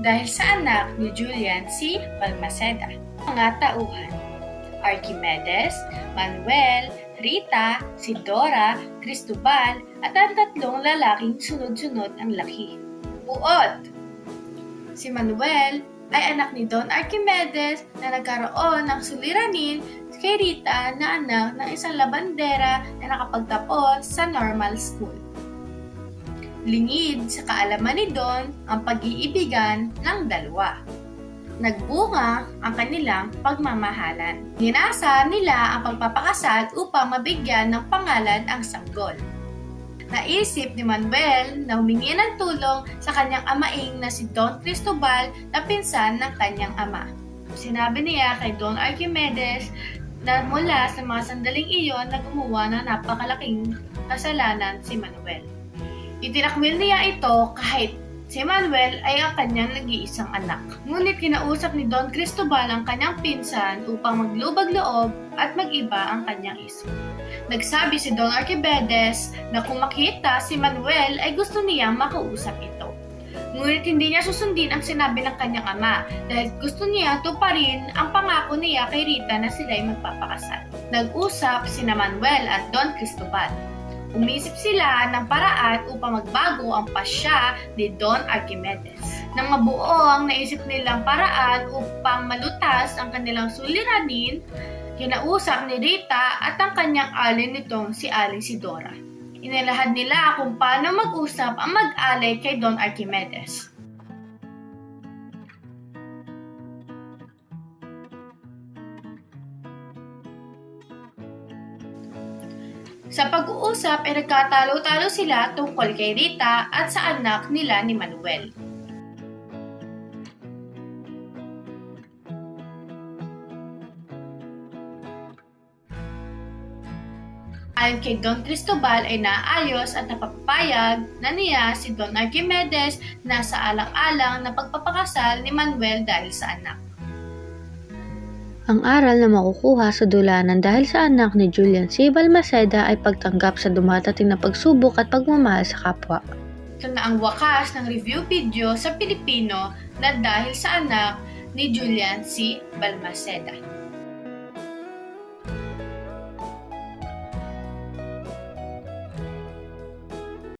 dahil sa anak ni Julian C. Balmaceda. Mga tauhan: Archimedes, Manuel, Rita, Sidora, Cristobal at ang tatlong lalaking sunod-sunod ang laki. Buod: si Manuel ay anak ni Don Archimedes na nagkaroon ng suliranin kay Rita na anak ng isang labandera na nakapagtapos sa normal school. Lingid sa kaalaman ni Don ang pag-iibigan ng dalawa. Nagbunga ang kanilang pagmamahalan. Ninasa nila ang pagpapakasal upang mabigyan ng pangalan ang sanggol. Naisip ni Manuel na humingi ng tulong sa kanyang amaing na si Don Cristobal na pinsan ng kanyang ama. Sinabi niya kay Don Archimedes na mula sa mga sandaling iyon na gumawa ng napakalaking kasalanan si Manuel. Itinakwil niya ito kahit si Manuel ay ang kanyang nag-iisang anak. Ngunit kinausap ni Don Cristobal ang kanyang pinsan upang maglubag-loob at mag-iba ang kanyang isip. Nagsabi si Don Archimedes na kung makita si Manuel ay gusto niyang makausap ito. Ngunit hindi niya susundin ang sinabi ng kanyang ama dahil gusto niya tuparin ang pangako niya kay Rita na sila'y magpapakasal. Nag-usap sina Manuel at Don Cristobal. Umisip sila ng paraan upang magbago ang pasya ni Don Archimedes. Nang mabuo ang naisip nilang paraan upang malutas ang kanilang suliranin, kinausap ni Rita at ang kanyang alin nitong si Aling Sidora. Inilahad nila kung paano mag-usap ang mag-alay kay Don Archimedes. Sa pag-uusap ay nagkatalo-talo sila tungkol kay Rita at sa anak nila ni Manuel. Ayon kay Don Cristobal ay naayos at napapayag na niya si Don Archimedes na sa alang-alang na pagpapakasal ni Manuel dahil sa anak. Ang aral na makukuha sa dulanan dahil sa anak ni Julian C. Balmaceda ay pagtanggap sa dumadating na pagsubok at pagmamahal sa kapwa. Ito na ang wakas ng review video sa Pilipino na dahil sa anak ni Julian C. Balmaceda.